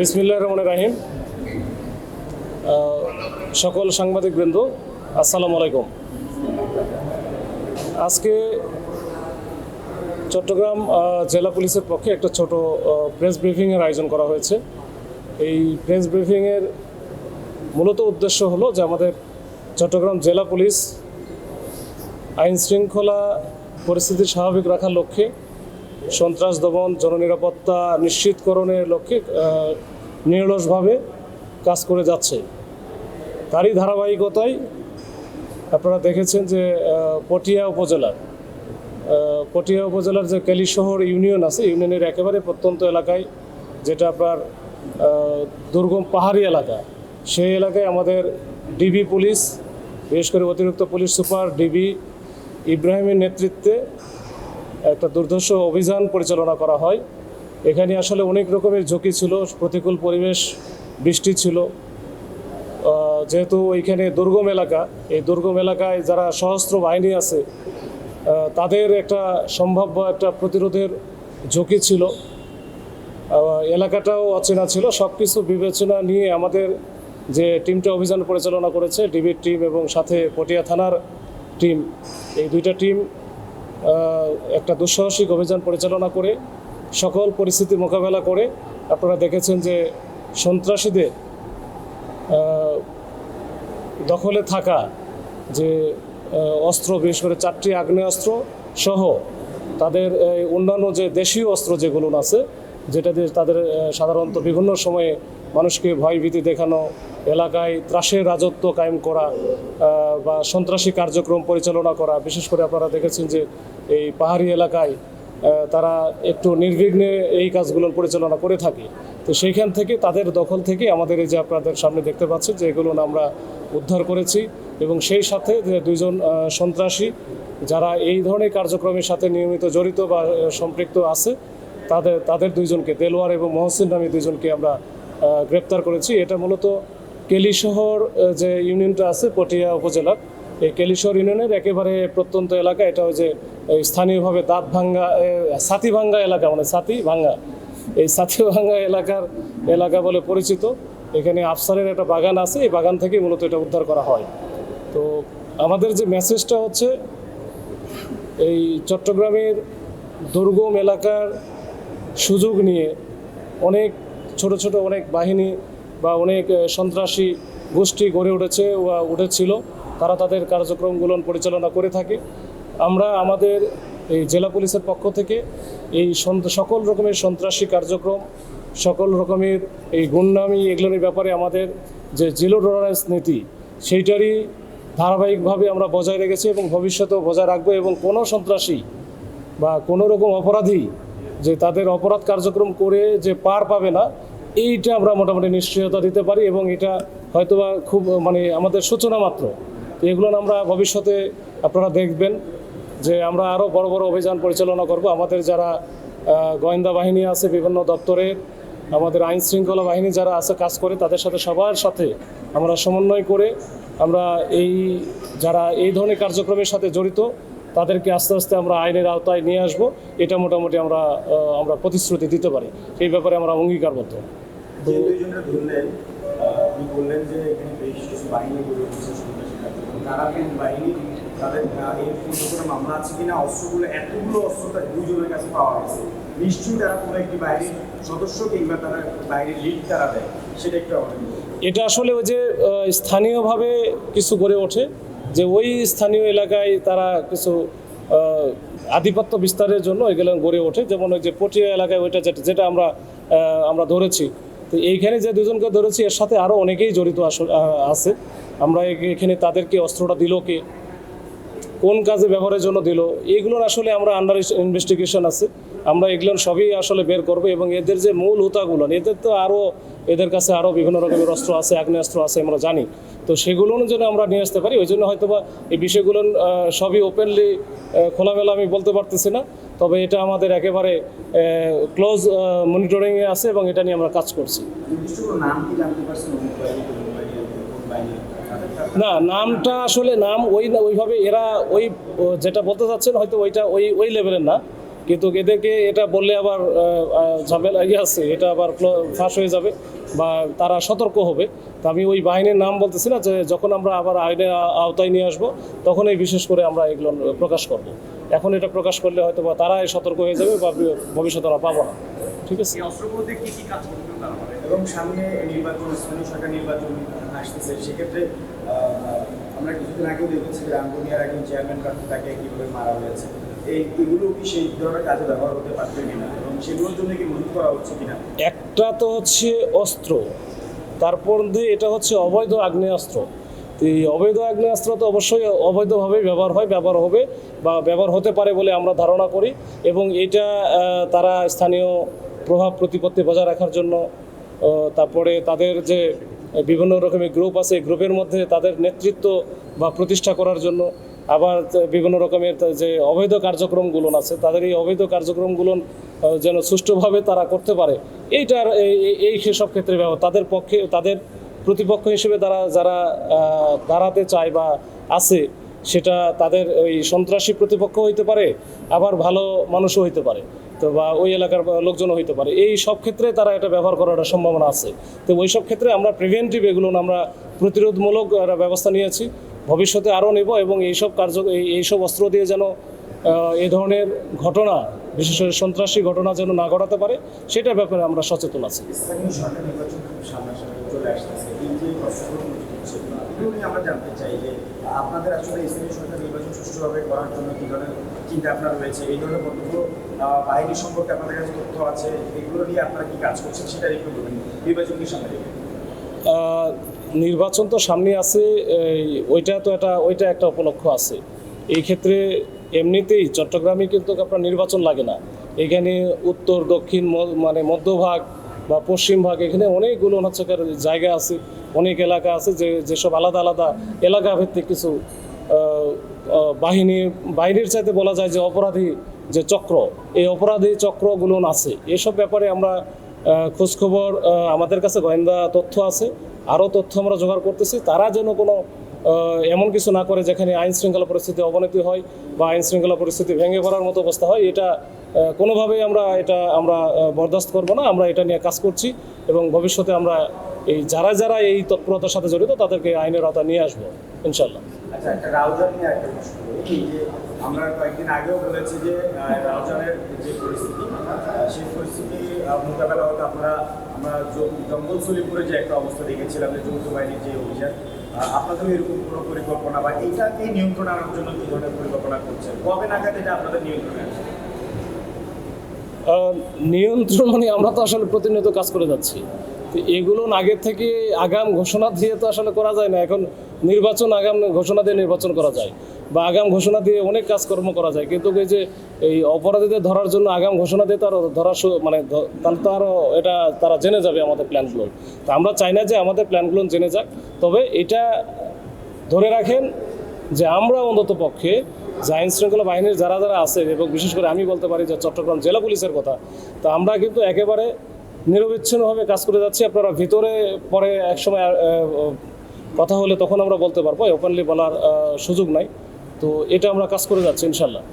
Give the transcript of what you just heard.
বিসমিল্লাহির রহমানির রহিম। সকল সাংবাদিকবৃন্দ, আসসালামু আলাইকুম। আজকে চট্টগ্রাম জেলা পুলিশের পক্ষে একটা ছোট প্রেস ব্রিফিংয়ের আয়োজন করা হয়েছে। এই প্রেস ব্রিফিংয়ের মূলত উদ্দেশ্য হলো যে আমাদের চট্টগ্রাম জেলা পুলিশ আইন শৃঙ্খলা পরিস্থিতি স্বাভাবিক রাখার লক্ষ্যে, সন্ত্রাস দমন, জননিরাপত্তা নিশ্চিতকরণের লক্ষ্যে নিরলসভাবে কাজ করে যাচ্ছে। তারই ধারাবাহিকতায় আপনারা দেখেছেন যে পটিয়া উপজেলার যে কেলিশহর ইউনিয়ন আছে, ইউনিয়নের একেবারে প্রত্যন্ত এলাকায়, যেটা আপনার দুর্গম পাহাড়ি এলাকা, সেই এলাকায় আমাদের ডিবি পুলিশ, বিশেষ করে অতিরিক্ত পুলিশ সুপার ডিবি ইব্রাহিমের নেতৃত্বে একটা দুর্ধর্ষ অভিযান পরিচালনা করা হয়। এখানে আসলে অনেক রকমের ঝুঁকি ছিল, প্রতিকূল পরিবেশ, বৃষ্টি ছিল। যেহেতু এইখানে দুর্গম এলাকা, এই দুর্গম এলাকায় যারা সশস্ত্র বাহিনী আছে তাদের একটা সম্ভাব্য একটা প্রতিরোধের ঝুঁকি ছিল। এলাকাটাও অচেনা ছিল। সব কিছু বিবেচনা নিয়ে আমাদের যে টিমটা অভিযান পরিচালনা করেছে, ডিবির টিম এবং সাথে পটিয়া থানার টিম, এই দুইটা টিম একটা দুঃসাহসিক অভিযান পরিচালনা করে সকল পরিস্থিতি মোকাবেলা করে আপনারা দেখেছেন যে সন্ত্রাসীদের দখলে থাকা যে অস্ত্র, বিশেষ করে 4টি আগ্নেয়াস্ত্র সহ তাদের অন্যান্য যে দেশীয় অস্ত্র যেগুলো আছে, যেটা দিয়ে তাদের সাধারণত বিভিন্ন সময়ে মানুষকে ভয়ভীতি দেখানো, এলাকায় ত্রাসের রাজত্ব কায়েম করা বা সন্ত্রাসী কার্যক্রম পরিচালনা করা। বিশেষ করে আপনারা দেখেছেন যে এই পাহাড়ি এলাকায় তারা একটু নির্বিঘ্নে এই কাজগুলো পরিচালনা করে থাকে। তো সেইখান থেকে, তাদের দখল থেকে আমাদের এই যে আপনাদের সামনে দেখতে পাচ্ছেন যে এগুলো আমরা উদ্ধার করেছি, এবং সেই সাথে যে 2জন সন্ত্রাসী যারা এই ধরনের কার্যক্রমের সাথে নিয়মিত জড়িত বা সম্পৃক্ত আছে, তাদের 2জনকে, দেলোয়ার এবং মহসিন নামে 2জনকে আমরা গ্রেপ্তার করেছি। এটা মূলত কেলিশহর যে ইউনিয়নটা আছে পটিয়া উপজেলার, এই কেলিশহর ইউনিয়নের একেবারে প্রত্যন্ত এলাকা। এটা ওই যে স্থানীয়ভাবে সাতিভাঙ্গা এলাকা, মানে সাতিভাঙ্গা, এই সাতিভাঙ্গা এলাকা বলে পরিচিত। এখানে আফসারের একটা বাগান আছে, এই বাগান থেকে মূলত এটা উদ্ধার করা হয়। তো আমাদের যে মেসেজটা হচ্ছে, এই চট্টগ্রামের দুর্গম এলাকার সুযোগ নিয়ে অনেক ছোট অনেক বাহিনী বা অনেক সন্ত্রাসী গোষ্ঠী গড়ে উঠেছিল। তারা তাদের কার্যক্রমগুলো পরিচালনা করে থাকে। আমরা আমাদের এই জেলা পুলিশের পক্ষ থেকে এই সকল রকমের সন্ত্রাসী কার্যক্রম, সকল রকমের এই গুন্ডামি, এগুলোর ব্যাপারে আমাদের যে জিরো টলারেন্স নীতি, সেইটারই ধারাবাহিকভাবে আমরা বজায় রেখেছি এবং ভবিষ্যতেও বজায় রাখবো। এবং কোনো সন্ত্রাসী বা কোনো রকম অপরাধী যে তাদের অপরাধ কার্যক্রম করে যে পার পাবে না, এইটা আমরা মোটামুটি নিশ্চয়তা দিতে পারি। এবং এটা হয়তোবা খুব আমাদের সূচনা মাত্র। তো এগুলো আমরা ভবিষ্যতে আপনারা দেখবেন যে আমরা আরও বড় বড় অভিযান পরিচালনা করব। আমাদের যারা গোয়েন্দা বাহিনী আছে বিভিন্ন দপ্তরের, আমাদের আইন শৃঙ্খলা বাহিনী যারা আছে কাজ করে, তাদের সাথে সবার সাথে আমরা সমন্বয় করে আমরা যারা এই ধরনের কার্যক্রমের সাথে জড়িত তাদেরকে আস্তে আস্তে আমরা আইনের আওতায় নিয়ে আসব। এটা মোটামুটি আমরা প্রতিশ্রুতি দিতে পারি। এই ব্যাপারে আমরা অঙ্গীকারবদ্ধ। তো বললেন যে এখানে বেশ কিছু বাহিনী গড়ে উঠেছে, তারা কোন বাহিনী, তাদের এই কোনো মামলা আছে কিনা, অস্ত্রগুলো, এতগুলো অস্ত্র তার 2জনের কাছে পাওয়া গেছে, নিশ্চয়ই তারা কোনো একটি বাহিনীর সদস্য কিংবা তারা বাহিনীর লিড তারা দেয়, সেটা একটু আমাদের। এটা আসলে ওই যে স্থানীয়ভাবে কিছু গড়ে ওঠে, যে ওই স্থানীয় এলাকায় তারা কিছু আধিপত্য বিস্তারের জন্য এগুলো গড়ে ওঠে। যেমন ওই যে পটিয়া এলাকায় ওইটা যেটা আমরা ধরেছি, তো এইখানে যে 2জনকে ধরেছি, এর সাথে আরও অনেকেই জড়িত আছে। আমরা এখানে তাদেরকে অস্ত্রটা দিল কে, কোন কাজে ব্যবহারের জন্য দিল, এইগুলোর আসলে আমরা আন্ডার ইনভেস্টিগেশন আছে। আমরা এগুলোর সবই আসলে বের করব। এবং এদের যে মূল হুতাগুলো, এদের কাছে আরও বিভিন্ন রকমের অস্ত্র আছে, আগ্নেয়াস্ত্র আছে, আমরা জানি। তো সেগুলো যেন আমরা নিয়ে আসতে পারি, ওই জন্য হয়তোবা এই বিষয়গুলো সবই ওপেনলি খোলামেলা আমি বলতে পারতেছি না। তবে এটা আমাদের একেবারে ক্লোজ মনিটরিংয়ে আছে এবং এটা নিয়ে আমরা কাজ করছি। না, নামটা আসলে ওইভাবে এরা যেটা বলতে চাচ্ছেন হয়তো ওই লেভেলের না। কিন্তু এদেরকে এটা বললে আবার ঝামেলা আছে, এটা আবার ফাঁস হয়ে যাবে বা তারা সতর্ক হবে। তো আমি ওই বাহিনীর নাম বলতেছি না, যে যখন আমরা আবার আইনের আওতায় নিয়ে আসবো তখনই বিশেষ করে আমরা এগুলো প্রকাশ করব। এখন এটা প্রকাশ করলে হয়তো বা তারাই সতর্ক হয়ে যাবে বা ভবিষ্যতে ওরা পাবো না। ঠিক আছে। এই অস্ত্রগুলোতে কি কি কাজ করতে তারা পারে এবং সামনে নির্বাচন, স্থানীয় সরকার নির্বাচন আসতেছে, সেক্ষেত্রে আমরা কিছুদিন আগেও দেখেছি রামগুনিয়ার একজন চেয়ারম্যান তাকে কীভাবে মারা হয়েছে। এগুলো কি সেই ধরনের কাজে ব্যবহার হতে পারবে কিনা এবং সেগুলোর জন্য কি মজুত করা হচ্ছে কিনা? একটা তো হচ্ছে অস্ত্র, তারপর দিয়ে এটা হচ্ছে অবৈধ আগ্নেয়াস্ত্র। তো এই অবৈধ আগ্নেয়াস্ত্র তো অবশ্যই অবৈধভাবেই ব্যবহার হবে বা ব্যবহার হতে পারে বলে আমরা ধারণা করি। এবং এটা তারা স্থানীয় প্রভাব প্রতিপত্তি বজায় রাখার জন্য, তারপরে তাদের যে বিভিন্ন রকমের গ্রুপ আছে, গ্রুপের মধ্যে তাদের নেতৃত্ব বা প্রতিষ্ঠা করার জন্য, আবার বিভিন্ন রকমের যে অবৈধ কার্যক্রমগুলো আছে তাদের এই অবৈধ কার্যক্রমগুলো যেন সুষ্ঠুভাবে তারা করতে পারে, এইটার এই সেসব ক্ষেত্রে তাদের পক্ষে, তাদের প্রতিপক্ষ হিসেবে যারা দাঁড়াতে চায় বা আছে, সেটা তাদের ওই সন্ত্রাসী প্রতিপক্ষ হইতে পারে, আবার ভালো মানুষও হইতে পারে, তো বা ওই এলাকার লোকজনও হইতে পারে। এই সব ক্ষেত্রে তারা এটা ব্যবহার করার সম্ভাবনা আছে। তো ওই সব ক্ষেত্রে আমরা প্রিভেন্টিভ এগুলো আমরা প্রতিরোধমূলক ব্যবস্থা নিয়েছি, ভবিষ্যতে আরও নেব। এবং এইসব অস্ত্র দিয়ে যেন এই ধরনের ঘটনা, বিশেষ করে সন্ত্রাসী ঘটনা যেন না ঘটাতে পারে, সেটার ব্যাপারে আমরা সচেতন আছি। স্থানীয় সরকার নির্বাচন খুব সামনাসামনি চলে আসতেছে, এই যে অস্ত্রগুলো মজুত হচ্ছে এগুলো নিয়ে আমরা জানতে চাই যে আপনাদের আসলে স্থানীয় সরকার নির্বাচন সুষ্ঠুভাবে করার জন্য কী ধরনের চিন্তা আপনার রয়েছে, এই ধরনের কতগুলো বাহিনী সম্পর্কে আপনাদের কাছে তথ্য আছে, এগুলো নিয়ে আপনারা কী কাজ করছেন সেটা একটু বলবেন নির্বাচনকে সামনে রেখে। নির্বাচন তো সামনে আছে, ওইটা একটা উপলক্ষ আছে। এই ক্ষেত্রে এমনিতেই চট্টগ্রামে কিন্তু আপনার নির্বাচন লাগে না। এখানে উত্তর, দক্ষিণ, মানে মধ্যভাগ বা পশ্চিম ভাগ, এখানে অনেকগুলো হচ্ছে জায়গা আছে, অনেক এলাকা আছে, যেসব আলাদা আলাদা এলাকা ভিত্তিক কিছু বাহিনীর চাইতে বলা যায় যে অপরাধী যে চক্র, এই অপরাধী চক্রগুলো আছে। এসব ব্যাপারে আমরা খোঁজখবর, আমাদের কাছে গোয়েন্দা তথ্য আছে, আরও তথ্য আমরা জোগাড় করতেছি। তারা যেন কোনো এমন কিছু না করে যেখানে আইন শৃঙ্খলা পরিস্থিতি অবনতি হয় বা আইন শৃঙ্খলা পরিস্থিতি ভেঙে পড়ার মতো অবস্থা হয়, এটা কোনোভাবেই আমরা বরদাস্ত করব না। আমরা এটা নিয়ে কাজ করছি এবং ভবিষ্যতে আমরা যারা এই তৎপরতার সাথে জড়িত তাদেরকে আইনের আওতায় নিয়ে আসবো ইনশাল্লাহ। আচ্ছা, একটা রাউজান নিয়ে একটা প্রশ্ন করি। এই যে আমরা কয়েকদিন আগেও বলেছি যে রাউজানের যে পরিস্থিতি, সেই পরিস্থিতি মোকাবেলা হয়তো আমরা জঙ্গল সলিমপুরে যে একটা অবস্থা দেখেছিলাম, যে যৌথ বাহিনীর যে অভিযান, আপনাদের এরকম কোনো পরিকল্পনা বা এইটাকে নিয়ন্ত্রণে আনার জন্য কী ধরনের পরিকল্পনা করছেন? কবে নাগাদ এটা আপনাদের নিয়ন্ত্রণে আসবে? নিয়ন্ত্রণ মানে আমরা তো আসলে প্রতিনিয়ত কাজ করে যাচ্ছি। তো এগুলো আগে থেকে আগাম ঘোষণা দিয়ে তো আসলে করা যায় না। এখন নির্বাচন আগাম ঘোষণা দিয়ে নির্বাচন করা যায় বা আগাম ঘোষণা দিয়ে অনেক কাজকর্ম করা যায়, কিন্তু এই যে এই অপরাধীদের ধরার জন্য আগাম ঘোষণা দিয়ে তার মানে তাহলে তো আরও এটা তারা জেনে যাবে আমাদের প্ল্যানগুলো। তো আমরা চাই না যে আমাদের প্ল্যানগুলো জেনে যাক। তবে এটা ধরে রাখেন যে আমরা অন্তত পক্ষে যে আইন শৃঙ্খলা বাহিনীর যারা আছে, এবং বিশেষ করে আমি বলতে পারি যে চট্টগ্রাম জেলা পুলিশের কথা, তো আমরা কিন্তু একেবারে নিরবিচ্ছিন্নভাবে কাজ করে যাচ্ছি। আপনারা ভিতরে পরে একসময় কথা হলে তখন আমরা বলতে পারবো, ওপেনলি বলার সুযোগ নাই। তো এটা আমরা কাজ করে যাচ্ছি ইনশাল্লাহ।